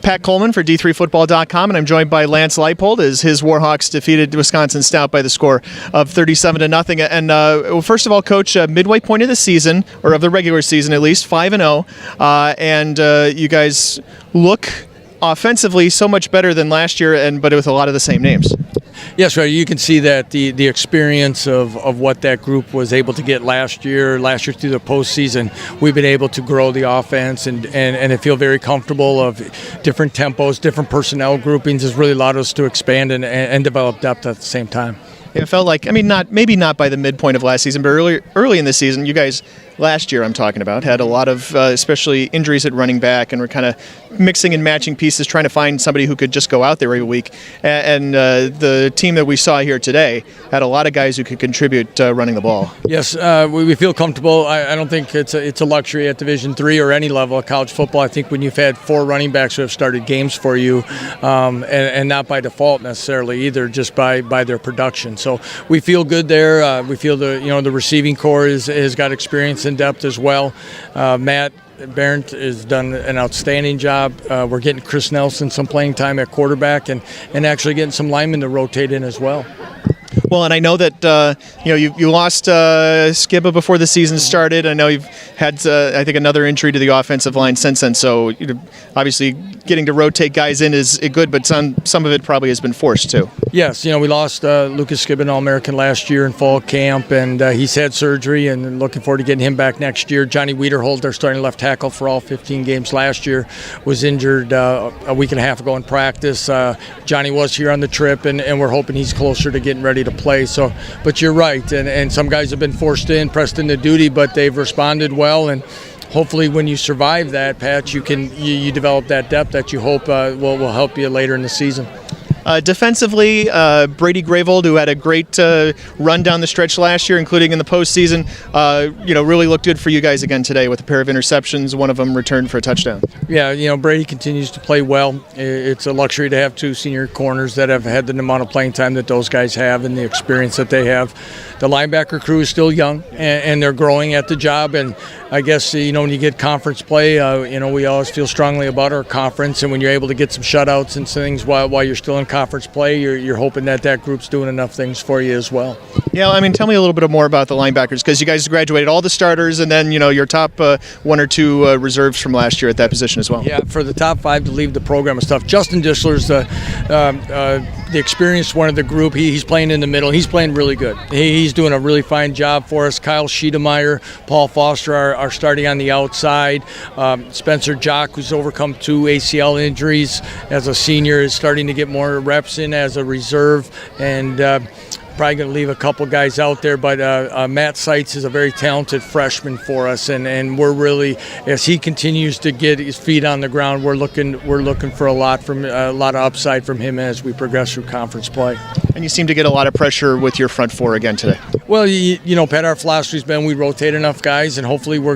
Pat Coleman for D3Football.com, and I'm joined by Lance Leipold as his Warhawks defeated Wisconsin Stout by the score of 37-0. And well, first of all, Coach, midway point of the season, or of the regular season at least, 5-0, and you guys look offensively so much better than last year, but with a lot of the same names. Yes, right. You can see that the experience of what that group was able to get last year through the postseason, we've been able to grow the offense and I feel very comfortable of different tempos, different personnel groupings has really allowed us to expand and develop depth at the same time. It felt like, I mean, maybe not by the midpoint of last season, but early in the season, you guys, last year I'm talking about, had a lot of especially injuries at running back, and we're kind of mixing and matching pieces, trying to find somebody who could just go out there every week. And the team that we saw here today had a lot of guys who could contribute running the ball. Yes, we feel comfortable. I don't think it's a luxury at Division III or any level of college football. I think when you've had 4 running backs who have started games for you, and not by default necessarily either, just by their production. So we feel good there. We feel the receiving core has got experience and depth as well. Matt Barrett has done an outstanding job. We're getting Chris Nelson some playing time at quarterback and actually getting some linemen to rotate in as well. Well, and I know that you lost Skibba before the season started. I know you've had I think another injury to the offensive line since then. So obviously getting to rotate guys in is good, but some of it probably has been forced too. Yes, we lost Lucas Skibba, an All-American last year in fall camp, and he's had surgery, and looking forward to getting him back next year. Johnny Wiederholt, our starting left tackle for all 15 games last year, was injured a week and a half ago in practice. Johnny was here on the trip, and we're hoping he's closer to getting ready to play. So, but you're right, and some guys have been pressed into duty, but they've responded well, and hopefully when you survive that, Pat, you develop that depth that you hope will help you later in the season. Defensively, Brady Gravold, who had a great run down the stretch last year, including in the postseason, really looked good for you guys again today with a pair of interceptions. One of them returned for a touchdown. Yeah, Brady continues to play well. It's a luxury to have 2 senior corners that have had the amount of playing time that those guys have and the experience that they have. The linebacker crew is still young, and they're growing at the job. And I guess, when you get conference play, we always feel strongly about our conference. And when you're able to get some shutouts and things while you're still in conference play, you're hoping that group's doing enough things for you as well. Yeah, I mean, tell me a little bit more about the linebackers, because you guys graduated all the starters, and then, your top 1 or 2 reserves from last year at that position as well. Yeah, for the top 5 to leave the program is tough. Justin Dishler's the experienced one of the group. He's playing in the middle. He's playing really good. He's doing a really fine job for us. Kyle Schiedemeyer, Paul Foster are starting on the outside. Spencer Jock, who's overcome 2 ACL injuries as a senior, is starting to get more reps in as a reserve, and probably going to leave a couple guys out there, but Matt Seitz is a very talented freshman for us, and we're really, as he continues to get his feet on the ground, we're looking for a lot of upside from him as we progress through conference play. And you seem to get a lot of pressure with your front 4 again today. Well, Pat, our philosophy's been we rotate enough guys, and hopefully we're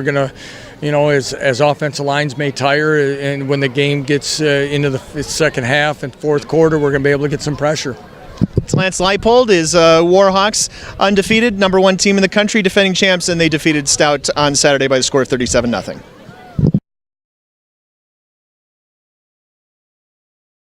gonna. As offensive lines may tire, and when the game gets into the second half and fourth quarter, we're going to be able to get some pressure. It's Lance Leipold, is Warhawks undefeated, #1 team in the country, defending champs, and they defeated Stout on Saturday by the score of 37-0.